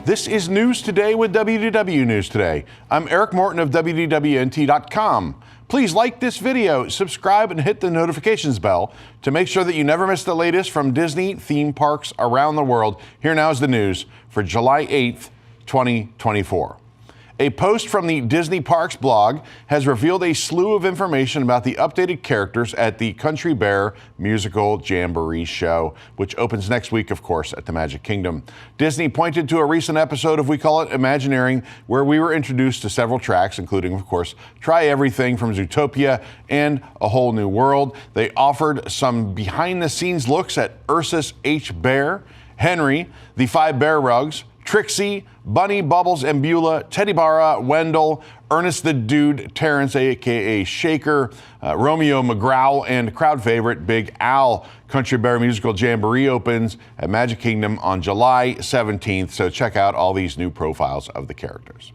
This is News Today with WDW News Today. I'm Eric Morton of WDWNT.com. Please like this video, subscribe, and hit the notifications bell to make sure that you never miss the latest from Disney theme parks around the world. Here now is the news for July 8th, 2024. A post from the Disney Parks blog has revealed a slew of information about the updated characters at the Country Bear musical Jamboree show, which opens next week, of course, at the Magic Kingdom. Disney pointed to a recent episode of We Call It Imagineering, where we were introduced to several tracks, including, of course, Try Everything from Zootopia and A Whole New World. They offered some behind-the-scenes looks at Ursus H. Bear, Henry, the 5 Bear Rugs, Trixie, Bunny, Bubbles, and Beulah, Teddy Barra, Wendell, Ernest the Dude, Terrence, a.k.a. Shaker, Romeo McGrowl, and crowd favorite Big Al. Country Bear Musical Jamboree opens at Magic Kingdom on July 17th, so check out all these new profiles of the characters.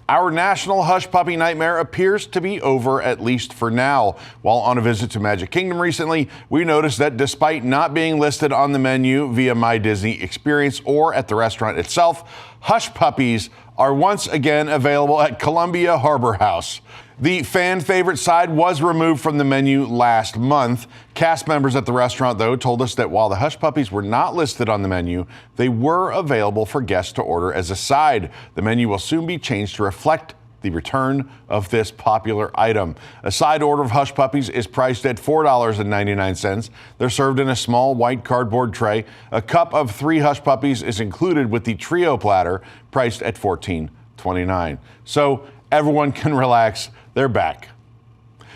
Our national hush puppy nightmare appears to be over, at least for now. While on a visit to Magic Kingdom recently, we noticed that despite not being listed on the menu via My Disney Experience or at the restaurant itself, Hushpuppies are once again available at Columbia Harbor House. The fan favorite side was removed from the menu last month. Cast members at the restaurant, though, told us that while the Hushpuppies were not listed on the menu, they were available for guests to order as a side. The menu will soon be changed to reflect the return of this popular item. A side order of Hushpuppies is priced at $4.99. They're served in a small white cardboard tray. A cup of 3 Hushpuppies is included with the trio platter, priced at $14.29. So everyone can relax. They're back.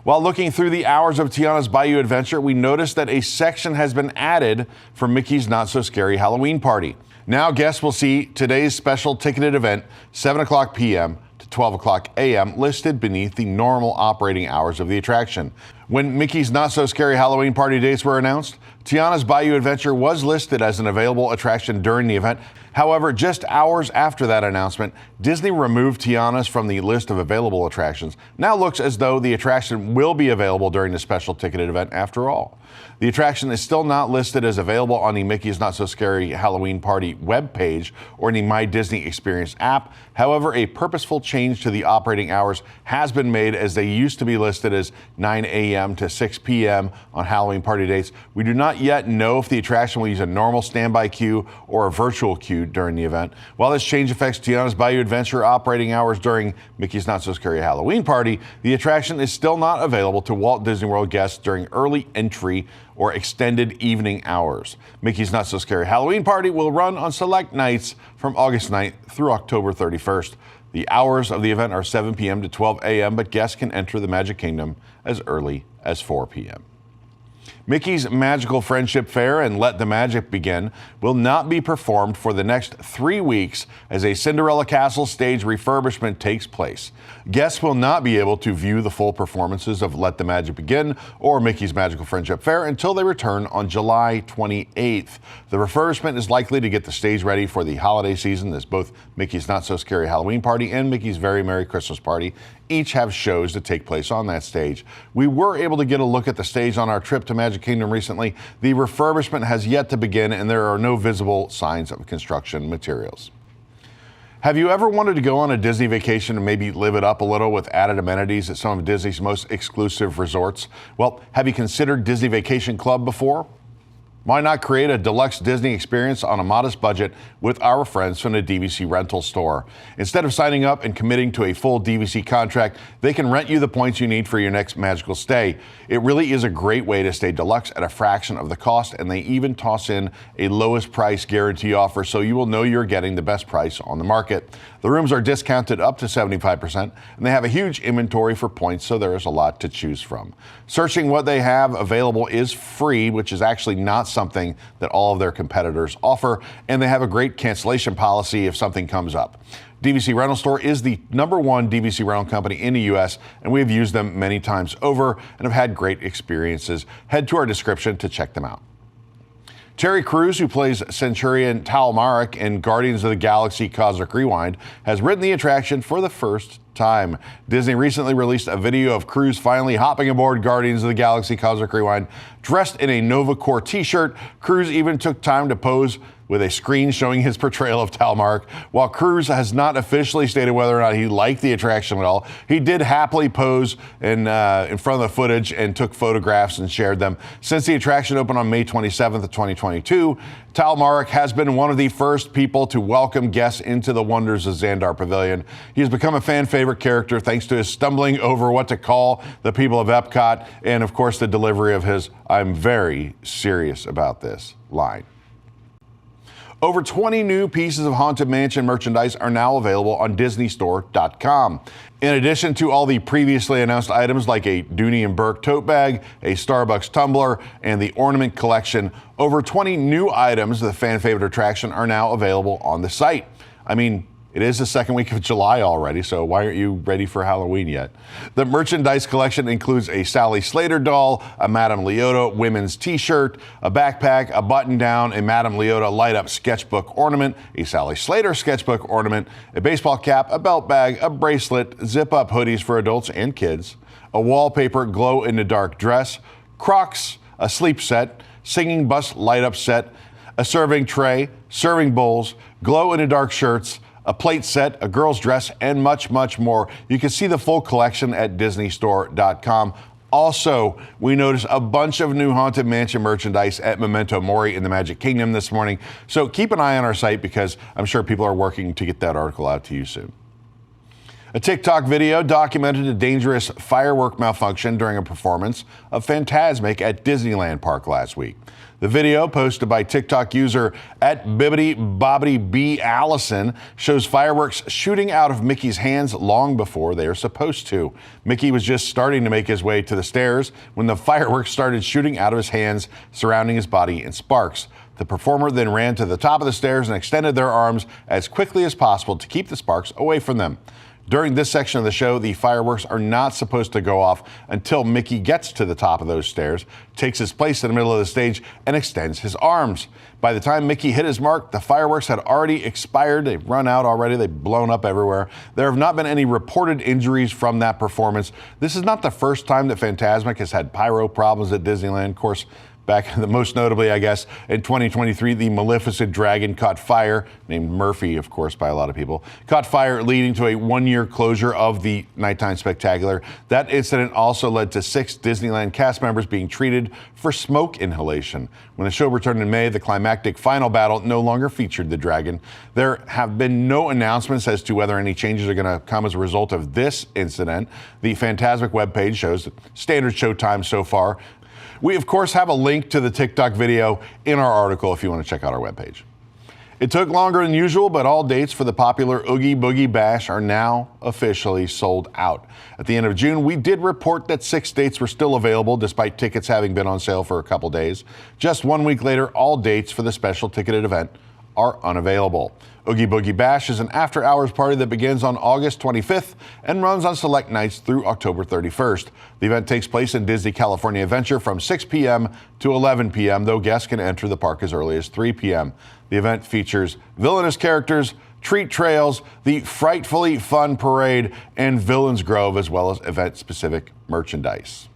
While looking through the hours of Tiana's Bayou adventure, we noticed that a section has been added for Mickey's Not So Scary Halloween Party. Now guests will see today's special ticketed event, 7 o'clock p.m. to 12 o'clock a.m., listed beneath the normal operating hours of the attraction. When Mickey's Not So Scary Halloween Party dates were announced, Tiana's Bayou Adventure was listed as an available attraction during the event. However, just hours after that announcement, Disney removed Tiana's from the list of available attractions. Now looks as though the attraction will be available during the special ticketed event after all. The attraction is still not listed as available on the Mickey's Not So Scary Halloween Party webpage or in the My Disney Experience app. However, a purposeful change to the operating hours has been made, as they used to be listed as 9 a.m. to 6 p.m. on Halloween party dates. We do not yet know if the attraction will use a normal standby queue or a virtual queue during the event. While this change affects Tiana's Bayou Adventure operating hours during Mickey's Not So Scary Halloween Party, the attraction is still not available to Walt Disney World guests during early entry or extended evening hours. Mickey's Not So Scary Halloween Party will run on select nights from August 9th through October 31st. The hours of the event are 7 p.m. to 12 a.m., but guests can enter the Magic Kingdom as early as 4 p.m. Mickey's Magical Friendship Fair and Let the Magic Begin will not be performed for the next 3 weeks as a Cinderella Castle stage refurbishment takes place. Guests will not be able to view the full performances of Let the Magic Begin or Mickey's Magical Friendship Fair until they return on July 28th. The refurbishment is likely to get the stage ready for the holiday season, as both Mickey's Not So Scary Halloween Party and Mickey's Very Merry Christmas Party each have shows that take place on that stage. We were able to get a look at the stage on our trip to Magic Kingdom recently. The refurbishment has yet to begin, and there are no visible signs of construction materials. Have you ever wanted to go on a Disney vacation and maybe live it up a little with added amenities at some of Disney's most exclusive resorts? Well, have you considered Disney Vacation Club before? Why not create a deluxe Disney experience on a modest budget with our friends from the DVC Rental Store? Instead of signing up and committing to a full DVC contract, they can rent you the points you need for your next magical stay. It really is a great way to stay deluxe at a fraction of the cost, and they even toss in a lowest price guarantee offer, so you will know you're getting the best price on the market. The rooms are discounted up to 75%, and they have a huge inventory for points, so there is a lot to choose from. Searching what they have available is free, which is actually not something that all of their competitors offer, and they have a great cancellation policy if something comes up. DVC Rental Store is the #1 DVC rental company in the U.S., and we have used them many times over and have had great experiences. Head to our description to check them out. Terry Crews, who plays Centurion Talmaric in Guardians of the Galaxy Cosmic Rewind, has written the attraction for the first time. Disney recently released a video of Crews finally hopping aboard Guardians of the Galaxy Cosmic Rewind. Dressed in a Nova Corps t-shirt, Crews even took time to pose with a screen showing his portrayal of Talmark. While Cruz has not officially stated whether or not he liked the attraction at all, he did happily pose in front of the footage and took photographs and shared them. Since the attraction opened on May 27th of 2022, Talmark has been one of the first people to welcome guests into the wonders of Xandar Pavilion. He has become a fan favorite character thanks to his stumbling over what to call the people of Epcot and, of course, the delivery of his "I'm very serious about this" line. Over 20 new pieces of Haunted Mansion merchandise are now available on DisneyStore.com. In addition to all the previously announced items like a Dooney and Burke tote bag, a Starbucks tumbler, and the ornament collection, over 20 new items of the fan favorite attraction are now available on the site. I mean, it is the second week of July already, so why aren't you ready for Halloween yet? The merchandise collection includes a Sally Slater doll, a Madame Leota women's t-shirt, a backpack, a button-down, a Madame Leota light-up sketchbook ornament, a Sally Slater sketchbook ornament, a baseball cap, a belt bag, a bracelet, zip-up hoodies for adults and kids, a wallpaper glow-in-the-dark dress, Crocs, a sleep set, singing bus light-up set, a serving tray, serving bowls, glow-in-the-dark shirts, a plate set, a girl's dress, and much, much more. You can see the full collection at DisneyStore.com. Also, we noticed a bunch of new Haunted Mansion merchandise at Memento Mori in the Magic Kingdom this morning. So keep an eye on our site because I'm sure people are working to get that article out to you soon. A TikTok video documented a dangerous firework malfunction during a performance of Fantasmic at Disneyland Park last week. The video, posted by TikTok user at @BibbidyBobbity_B_Allison, shows fireworks shooting out of Mickey's hands long before they are supposed to. Mickey was just starting to make his way to the stairs when the fireworks started shooting out of his hands, surrounding his body in sparks. The performer then ran to the top of the stairs and extended their arms as quickly as possible to keep the sparks away from them. During this section of the show, the fireworks are not supposed to go off until Mickey gets to the top of those stairs, takes his place in the middle of the stage, and extends his arms. By the time Mickey hit his mark, the fireworks had already expired. They've run out already. They've blown up everywhere. There have not been any reported injuries from that performance. This is not the first time that Fantasmic has had pyro problems at Disneyland. Of course, back most notably, I guess, in 2023, the Maleficent dragon caught fire, named Murphy, of course, by a lot of people, caught fire, leading to a one-year closure of the Nighttime Spectacular. That incident also led to 6 Disneyland cast members being treated for smoke inhalation. When the show returned in May, the climactic final battle no longer featured the dragon. There have been no announcements as to whether any changes are going to come as a result of this incident. The Fantasmic webpage shows standard show time so far. We, of course, have a link to the TikTok video in our article if you want to check out our webpage. It took longer than usual, but all dates for the popular Oogie Boogie Bash are now officially sold out. At the end of June, we did report that 6 dates were still available, despite tickets having been on sale for a couple days. Just 1 week later, all dates for the special ticketed event are unavailable. Oogie Boogie Bash is an after-hours party that begins on August 25th and runs on select nights through October 31st. The event takes place in Disney California Adventure from 6 p.m. to 11 p.m., though guests can enter the park as early as 3 p.m. The event features villainous characters, treat trails, the frightfully fun parade, and Villains Grove, as well as event-specific merchandise.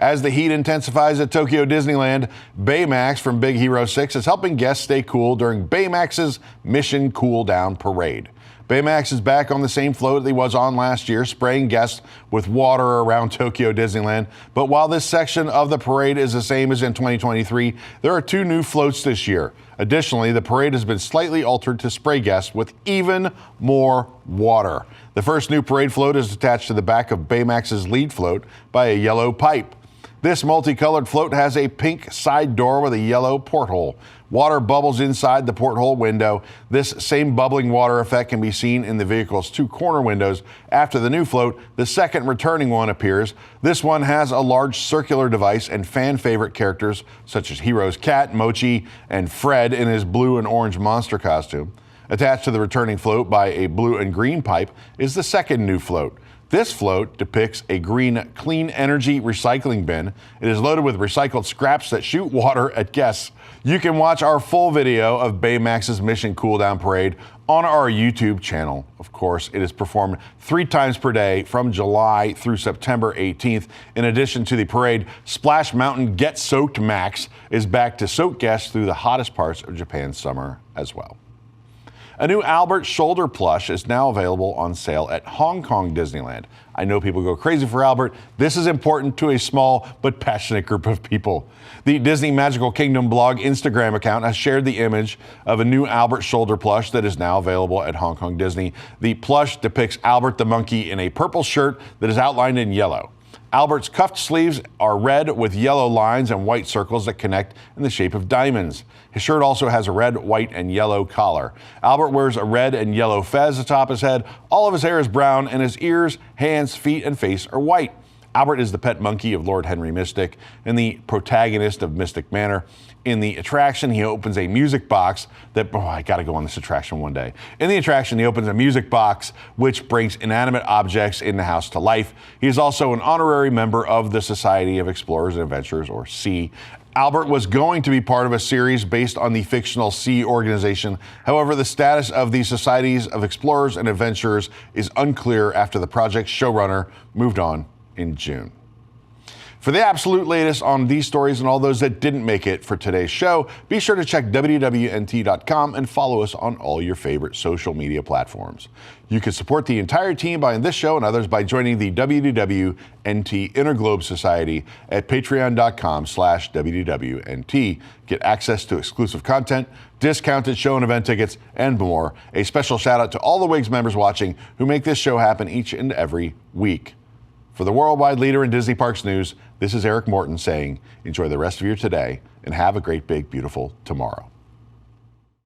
As the heat intensifies at Tokyo Disneyland, Baymax from Big Hero 6 is helping guests stay cool during Baymax's Mission Cool Down Parade. Baymax is back on the same float that he was on last year, spraying guests with water around Tokyo Disneyland. But while this section of the parade is the same as in 2023, there are 2 new floats this year. Additionally, the parade has been slightly altered to spray guests with even more water. The first new parade float is attached to the back of Baymax's lead float by a yellow pipe. This multicolored float has a pink side door with a yellow porthole. Water bubbles inside the porthole window. This same bubbling water effect can be seen in the vehicle's 2 corner windows. After the new float, the second returning one appears. This one has a large circular device and fan favorite characters such as Hero's cat, Mochi, and Fred in his blue and orange monster costume. Attached to the returning float by a blue and green pipe is the second new float. This float depicts a green clean energy recycling bin. It is loaded with recycled scraps that shoot water at guests. You can watch our full video of Baymax's Mission Cooldown Parade on our YouTube channel. Of course, it is performed 3 times per day from July through September 18th. In addition to the parade, Splash Mountain Get Soaked Max is back to soak guests through the hottest parts of Japan's summer as well. A new Albert shoulder plush is now available on sale at Hong Kong Disneyland. I know people go crazy for Albert. This is important to a small but passionate group of people. The Disney Magical Kingdom blog Instagram account has shared the image of a new Albert shoulder plush that is now available at Hong Kong Disney. The plush depicts Albert the monkey in a purple shirt that is outlined in yellow. Albert's cuffed sleeves are red with yellow lines and white circles that connect in the shape of diamonds. His shirt also has a red, white, and yellow collar. Albert wears a red and yellow fez atop his head. All of his hair is brown, and his ears, hands, feet, and face are white. Albert is the pet monkey of Lord Henry Mystic and the protagonist of Mystic Manor. In the attraction, he opens a music box that, I gotta go on this attraction one day. In the attraction, he opens a music box which brings inanimate objects in the house to life. He is also an honorary member of the Society of Explorers and Adventurers, or SEA. Albert was going to be part of a series based on the fictional SEA organization. However, the status of the Societies of Explorers and Adventurers is unclear after the project's showrunner moved on in June. For the absolute latest on these stories and all those that didn't make it for today's show, be sure to check WDWNT.com and follow us on all your favorite social media platforms. You can support the entire team behind this show and others by joining the WDWNT Interglobe Society at patreon.com/WDWNT. Get access to exclusive content, discounted show and event tickets, and more. A special shout out to all the WIGS members watching who make this show happen each and every week. For the worldwide leader in Disney Parks news, this is Eric Morton saying, enjoy the rest of your today and have a great, big, beautiful tomorrow.